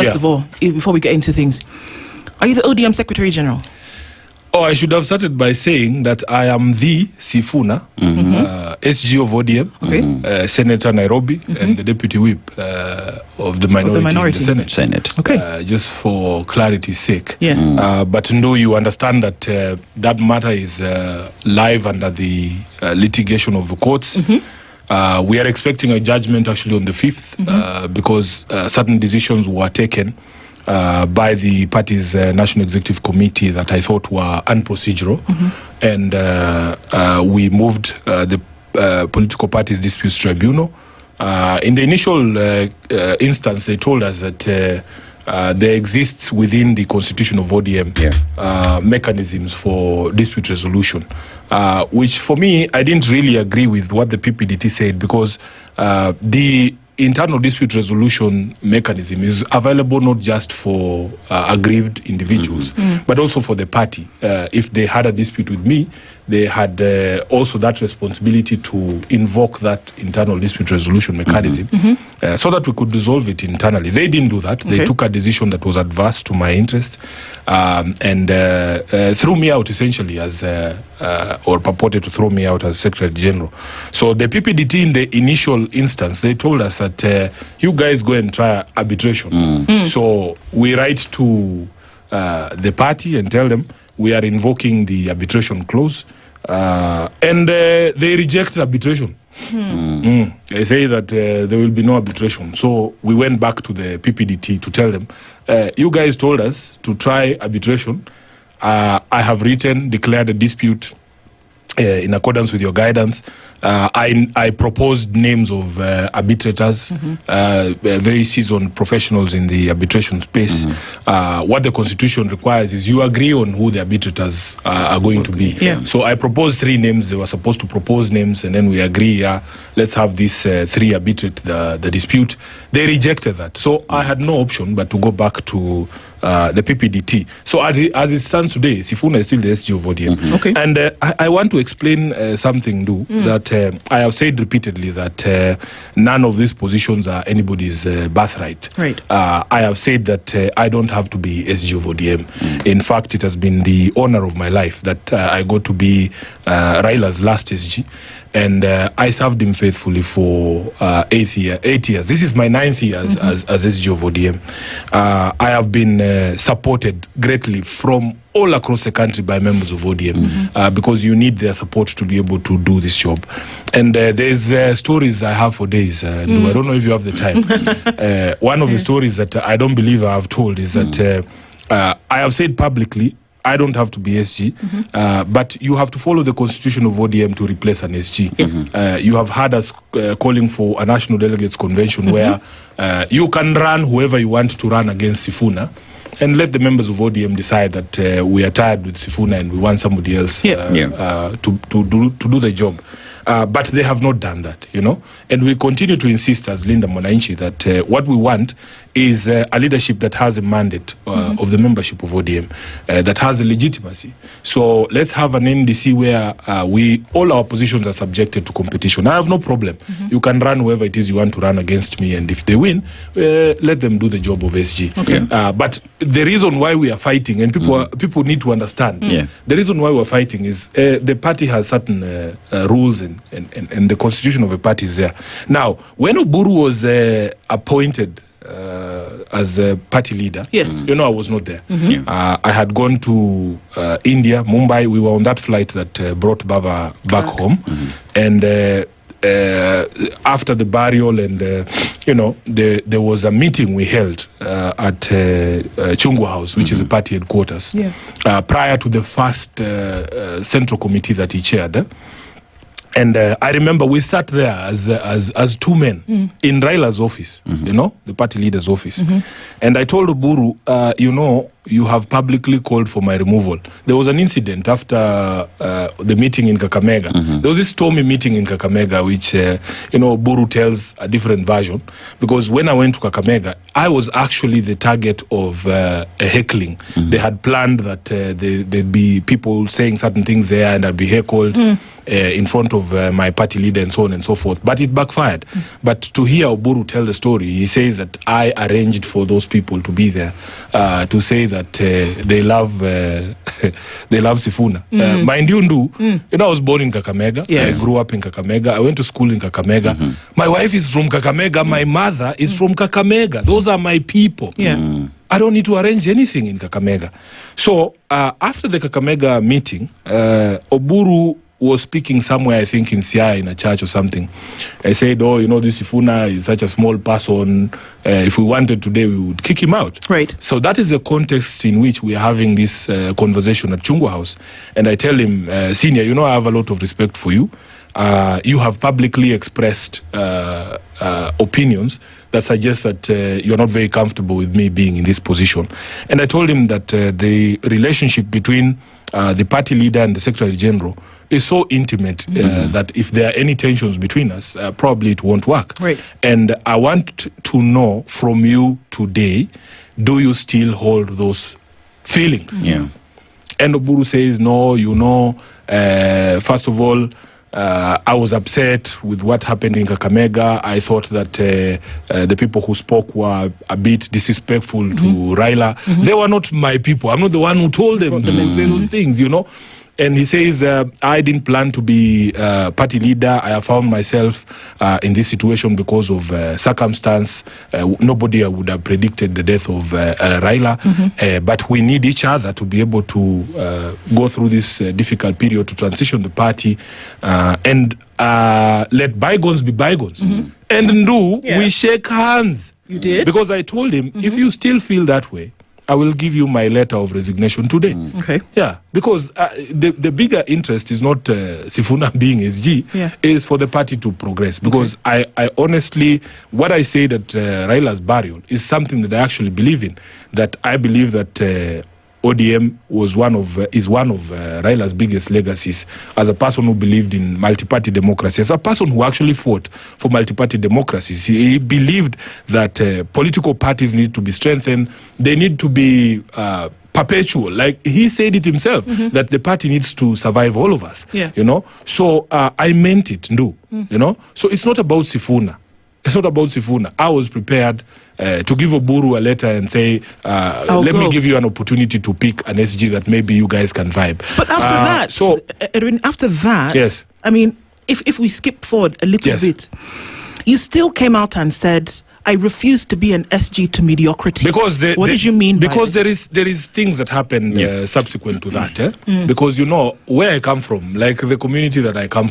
First of all, before we get into things, are you the ODM Secretary General? Oh, I should have started by saying that I am the Sifuna, SG of ODM, Senator Nairobi, and the Deputy Whip of the minority in the Senate. Okay. Just for clarity's sake. Yeah. But no, you understand that that matter is live under the litigation of the courts. We are expecting a judgment actually on the 5th because certain decisions were taken by the party's National Executive Committee that I thought were unprocedural. And we moved the Political Parties Disputes Tribunal. In the initial instance, they told us that there exists within the constitution of ODM mechanisms for dispute resolution, which for me, I didn't really agree with what the PPDT said, because the internal dispute resolution mechanism is available not just for aggrieved individuals, but also for the party. If they had a dispute with me, they had also that responsibility to invoke that internal dispute resolution mechanism so that we could resolve it internally. They didn't do that. They took a decision that was adverse to my interest and threw me out essentially as, or purported to throw me out as Secretary General. So the PPDT in the initial instance, they told us that you guys go and try arbitration. So we write to the party and tell them we are invoking the arbitration clause, and they reject arbitration. They say that there will be no arbitration. So we went back to the PPDT to tell them, you guys told us to try arbitration. I have declared a dispute in accordance with your guidance. I proposed names of arbitrators, very seasoned professionals in the arbitration space. What the Constitution requires is you agree on who the arbitrators are going to be. So I proposed 3 names. They were supposed to propose names, and then we agree, let's have these 3 arbitrate the dispute. They rejected that. So I had no option but to go back to the PPDT. So as it stands today, Sifuna is still the SG of ODM. And I want to explain something, that I have said repeatedly that none of these positions are anybody's birthright. I have said that I don't have to be SG of ODM. In fact, it has been the honor of my life that I got to be Raila's last SG. And I served him faithfully for 8 years. This is my 9th year as SG of ODM. I have been supported greatly from all across the country by members of ODM because you need their support to be able to do this job. And there's stories I have for days. I don't know if you have the time. One of the stories that I don't believe I have told is that I have said publicly, I don't have to be SG, but you have to follow the constitution of ODM to replace an SG. You have had us calling for a national delegates convention where you can run whoever you want to run against Sifuna, and let the members of ODM decide that we are tired with Sifuna and we want somebody else to do the job. But they have not done that, and we continue to insist as Linda Mwananchi that what we want is a leadership that has a mandate of the membership of ODM, that has a legitimacy. So let's have an NDC where all our positions are subjected to competition. I have no problem. You can run whoever it is you want to run against me, and if they win, let them do the job of SG. But the reason why we are fighting, and people need to understand, the reason why we're fighting is the party has certain rules and the constitution of a party is there. Now, when Oburu was appointed as a party leader, I was not there. I had gone to India, Mumbai. We were on that flight that brought Baba back home. And after the burial and, there was a meeting we held at Chungwa House, which is a party headquarters, prior to the first central committee that he chaired. And I remember we sat there as 2 men in Raila's office, the party leader's office. And I told Oburu, you have publicly called for my removal. There was an incident after the meeting in Kakamega. There was this stormy meeting in Kakamega, which, Oburu tells a different version. Because when I went to Kakamega, I was actually the target of a heckling. They had planned that there'd be people saying certain things there and I'd be heckled. in front of my party leader and so on and so forth. But it backfired. But to hear Oburu tell the story, he says that I arranged for those people to be there to say that they love they love Sifuna. Mind you, I was born in Kakamega. Yes. I grew up in Kakamega. I went to school in Kakamega. My wife is from Kakamega. My mother is from Kakamega. Those are my people. I don't need to arrange anything in Kakamega. So after the Kakamega meeting, Oburu was speaking somewhere, I think in Siaya, in a church or something. I said, this Sifuna is such a small person. If we wanted today, we would kick him out. Right. So that is the context in which we are having this conversation at Chungwa House. And I tell him, Senior, I have a lot of respect for you. You have publicly expressed opinions that suggest that you're not very comfortable with me being in this position. And I told him that the relationship between the party leader and the Secretary General is so intimate that if there are any tensions between us, probably it won't work. Right. And I want to know from you today, do you still hold those feelings? Yeah. And Oburu says, no, first of all, I was upset with what happened in Kakamega. I thought that the people who spoke were a bit disrespectful to Raila. They were not my people. I'm not the one who told them to say those things, And he says, I didn't plan to be party leader. I have found myself in this situation because of circumstance. Nobody would have predicted the death of Raila. But we need each other to be able to go through this difficult period to transition the party and let bygones be bygones. And we shake hands. You did? Because I told him, if you still feel that way, I will give you my letter of resignation today. Okay. Yeah, because the bigger interest is not Sifuna being SG, is for the party to progress. Because I honestly, what I say that Raila's burial is something that I actually believe in. That I believe that ODM is one of Raila's biggest legacies as a person who believed in multi-party democracy, as a person who actually fought for multi-party democracies. He believed that political parties need to be strengthened. They need to be perpetual. Like he said it himself, that the party needs to survive all of us. So I meant it, So it's not about Sifuna. It's not about Sifuna. I was prepared to give Oburu a letter and say, let me give you an opportunity to pick an SG that maybe you guys can vibe. But after Edwin, after that, yes. I mean, if we skip forward a little bit, you still came out and said, I refuse to be an SG to mediocrity. Because what did you mean because by this? there is things that happen subsequent to that. Because where I come from, like the community that I come